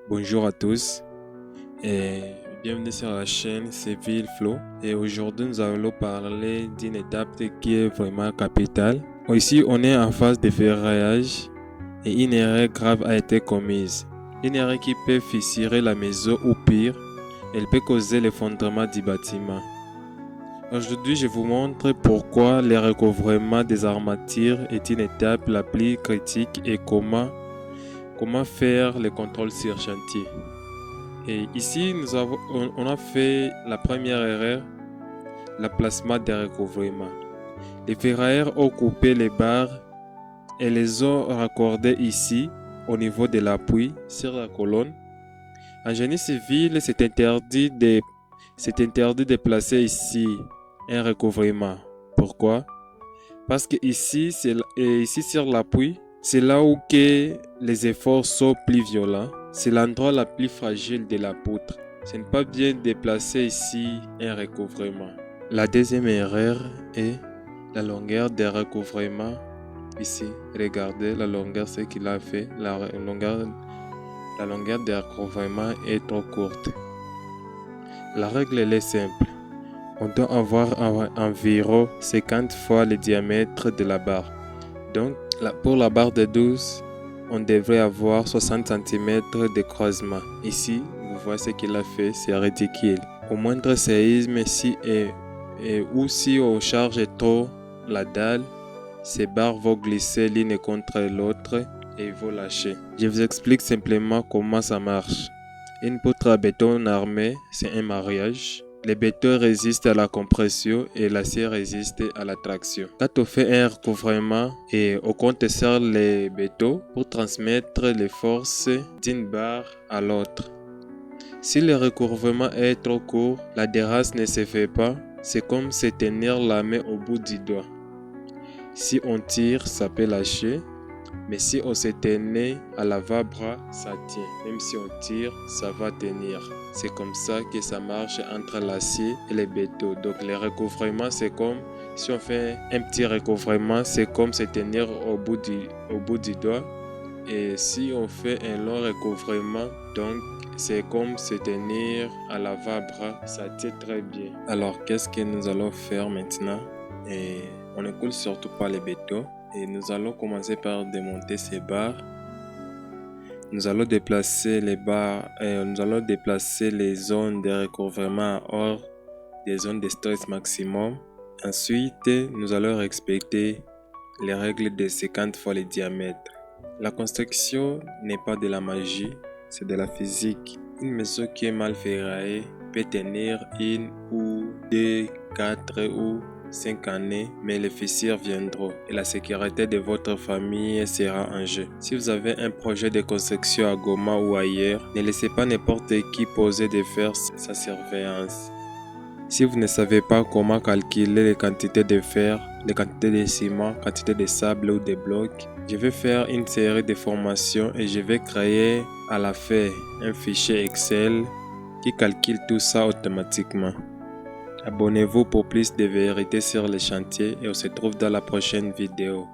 Bonjour à tous et bienvenue sur la chaîne Civil Flow. Et aujourd'hui, nous allons parler d'une étape qui est vraiment capitale. Ici, on est en phase de ferraillage et une erreur grave a été commise. Une erreur qui peut fissurer la maison ou pire, elle peut causer l'effondrement du bâtiment. Aujourd'hui, je vous montre pourquoi le recouvrement des armatures est une étape la plus critique et comment faire le contrôle sur chantier. Et ici, on a fait la première erreur, le placement des recouvrements. Les ferrailleurs ont coupé les barres et les ont raccordées ici, au niveau de l'appui sur la colonne. En génie civil, c'est interdit de placer ici un recouvrement. Pourquoi? Parce que ici sur l'appui, c'est là où que les efforts sont plus violents. C'est l'endroit le plus fragile de la poutre. Ce n'est pas bien de placer ici un recouvrement. La deuxième erreur est la longueur des recouvrements. Ici, regardez la longueur, ce qu'il a fait. La longueur des recouvrements est trop courte. La règle elle est simple. On doit avoir environ 50 fois le diamètre de la barre. Donc, pour la barre de 12, on devrait avoir 60 cm de croisement. Ici, vous voyez ce qu'il a fait, c'est ridicule. Au moindre séisme, si on charge trop la dalle, ces barres vont glisser l'une contre l'autre et vont lâcher. Je vous explique simplement comment ça marche. Une poutre à béton armé, c'est un mariage. Le béton résiste à la compression et l'acier résiste à la traction. Quand on fait un recouvrement et on compte sur les bétons pour transmettre les forces d'une barre à l'autre. Si le recouvrement est trop court, l'adhérence ne se fait pas. C'est comme se tenir la main au bout du doigt. Si on tire, ça peut lâcher. Mais si on se tenait à l'avant-bras, ça tient. Même si on tire, ça va tenir. C'est comme ça que ça marche entre l'acier et les bétons. Donc le recouvrement, c'est comme si on fait un petit recouvrement, c'est comme se tenir au bout du doigt. Et si on fait un long recouvrement, donc c'est comme se tenir à l'avant-bras, ça tient très bien. Alors qu'est-ce que nous allons faire maintenant? Et on ne coule surtout pas les bétons. Et nous allons commencer par démonter ces barres. Nous allons déplacer les barres et nous allons déplacer les zones de recouvrement hors des zones de stress maximum. Ensuite, nous allons respecter les règles de 50 fois le diamètre. La construction n'est pas de la magie, c'est de la physique. Une maison qui est mal ferraillée peut tenir 1 ou 2, 4 ou 5 années, mais les fissures viendront et la sécurité de votre famille sera en jeu. Si vous avez un projet de construction à Goma ou ailleurs, ne laissez pas n'importe qui poser de faire sa surveillance. Si vous ne savez pas comment calculer les quantités de fer, les quantités de ciment, quantité de sable ou de blocs, je vais faire une série de formations et je vais créer à la fin un fichier Excel qui calcule tout ça automatiquement. Abonnez-vous pour plus de vérités sur les chantiers et on se retrouve dans la prochaine vidéo.